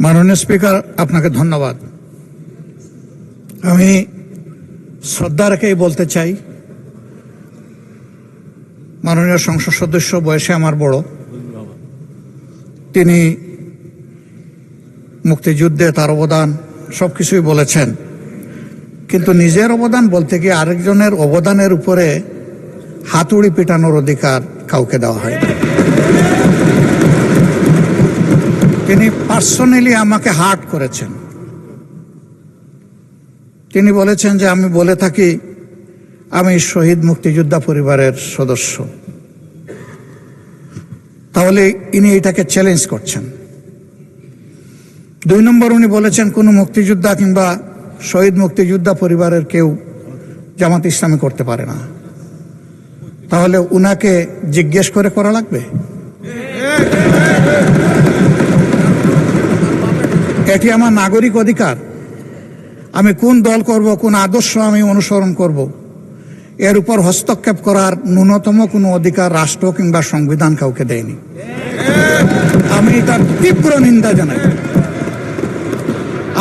মাননীয় স্পিকার, আপনাকে ধন্যবাদ। আমি শ্রদ্ধা রেখেই বলতে চাই, মাননীয় সংসদ সদস্য বয়সে আমার বড়, তিনি মুক্তিযুদ্ধে তার অবদান সবকিছুই বলেছেন, কিন্তু নিজের অবদান বলতে গিয়ে আরেকজনের অবদানের উপরে হাতুড়ি পেটানোর অধিকার কাউকে দেওয়া হয়। তিনি পার্সোনালি আমাকে হার্ট করেছেন। তিনি বলেছেন যে আমি বলে থাকি আমি শহীদ মুক্তিযোদ্ধা পরিবারের সদস্য, তাহলে ইনি এটাকে চ্যালেঞ্জ করছেন। 2 নম্বর, উনি বলেছেন কোনো মুক্তিযোদ্ধা কিংবা শহীদ মুক্তিযোদ্ধা পরিবারের কেউ জামাত ইসলামী করতে পারে না। তাহলে উনাকে জিজ্ঞেস করে করা লাগবে? এটি আমার নাগরিক অধিকার। আমি কোন দল করব, কোন আদর্শ আমি অনুসরণ করব, এর উপর হস্তক্ষেপ করার ন্যূনতম কোনো অধিকার রাষ্ট্র কিংবা সংবিধান কাউকে দেয়নি। আমি তার তীব্র নিন্দা জানাই।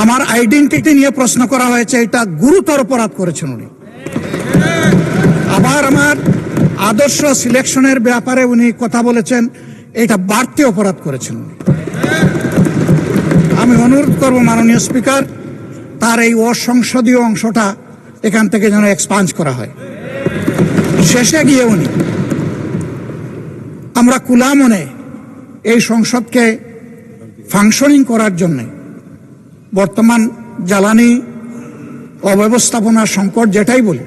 আমার আইডেন্টিটি নিয়ে প্রশ্ন করা হয়েছে, এটা গুরুতর অপরাধ করেছেন উনি। আবার আমার আদর্শ সিলেকশনের ব্যাপারে উনি কথা বলেছেন, এটা বাড়তি অপরাধ করেছেন উনি। আমি অনুরোধ করব মাননীয় স্পিকার, তার এই অসংসদীয় অংশটা এখান থেকে যেন এক্সপাঞ্জ করা হয়। শেষে গিয়ে উনি আমরা খোলা মনে এই সংসদকে ফাংশনিং করার জন্য বর্তমান জ্বালানি অব্যবস্থাপনার সংকট যেটাই বলি,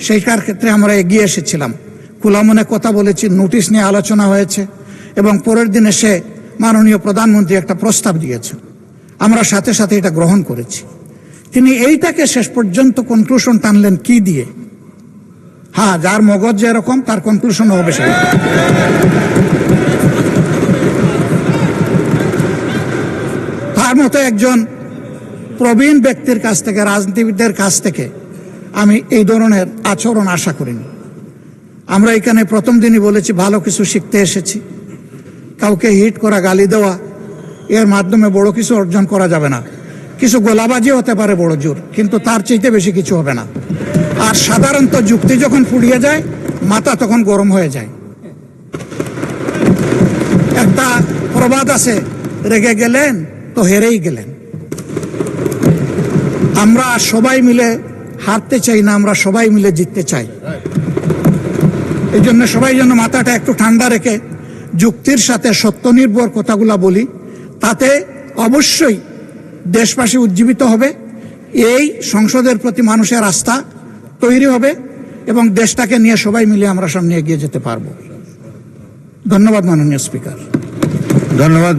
সেইটার ক্ষেত্রে আমরা এগিয়ে এসেছিলাম। খোলা মনে কথা বলেছি, নোটিশ নিয়ে আলোচনা হয়েছে এবং পরের দিন এসে মাননীয় প্রধানমন্ত্রী একটা প্রস্তাব দিয়েছেন, আমরা সাথে সাথে এটা গ্রহণ করেছি। তিনি এইটাকে শেষ পর্যন্ত কনক্লুশন টানলেন কি দিয়ে? হ্যাঁ, যার মগজ যেরকম তার কনক্লুশন হবে সেটা। তার মতো একজন প্রবীণ ব্যক্তির কাছ থেকে, রাজনীতিবিদদের কাছ থেকে আমি এই ধরনের আচরণ আশা করিনি। আমরা এখানে প্রথম দিনই বলেছি ভালো কিছু শিখতে এসেছি। কাউকে হিট করা, গালি দেওয়া, এর মাধ্যমে বড় কিছু অর্জন করা যাবে না। কিছু গোলাবাজি হতে পারে বড় জোর, কিন্তু তার চাইতে বেশি কিছু হবে না। আর সাধারণত যুক্তি যখন ফুরিয়ে যায়, মাথা তখন গরম হয়ে যায়। একটা প্রবাদ আছে, রেগে গেলেন তো হেরেই গেলেন। আমরা সবাই মিলে হারতে চাই না, আমরা সবাই মিলে জিততে চাই। এই জন্য সবাই যেন মাথাটা একটু ঠান্ডা রেখে যুক্তির সাথে সত্যনির্ভর কথাগুলা বলি, তাতে অবশ্যই দেশবাসী উজ্জীবিত হবে, এই সংসদের প্রতি মানুষের আস্থা তৈরি হবে এবং দেশটাকে নিয়ে সবাই মিলে আমরা সামনে এগিয়ে যেতে পারবো। ধন্যবাদ মাননীয় স্পিকার। ধন্যবাদ।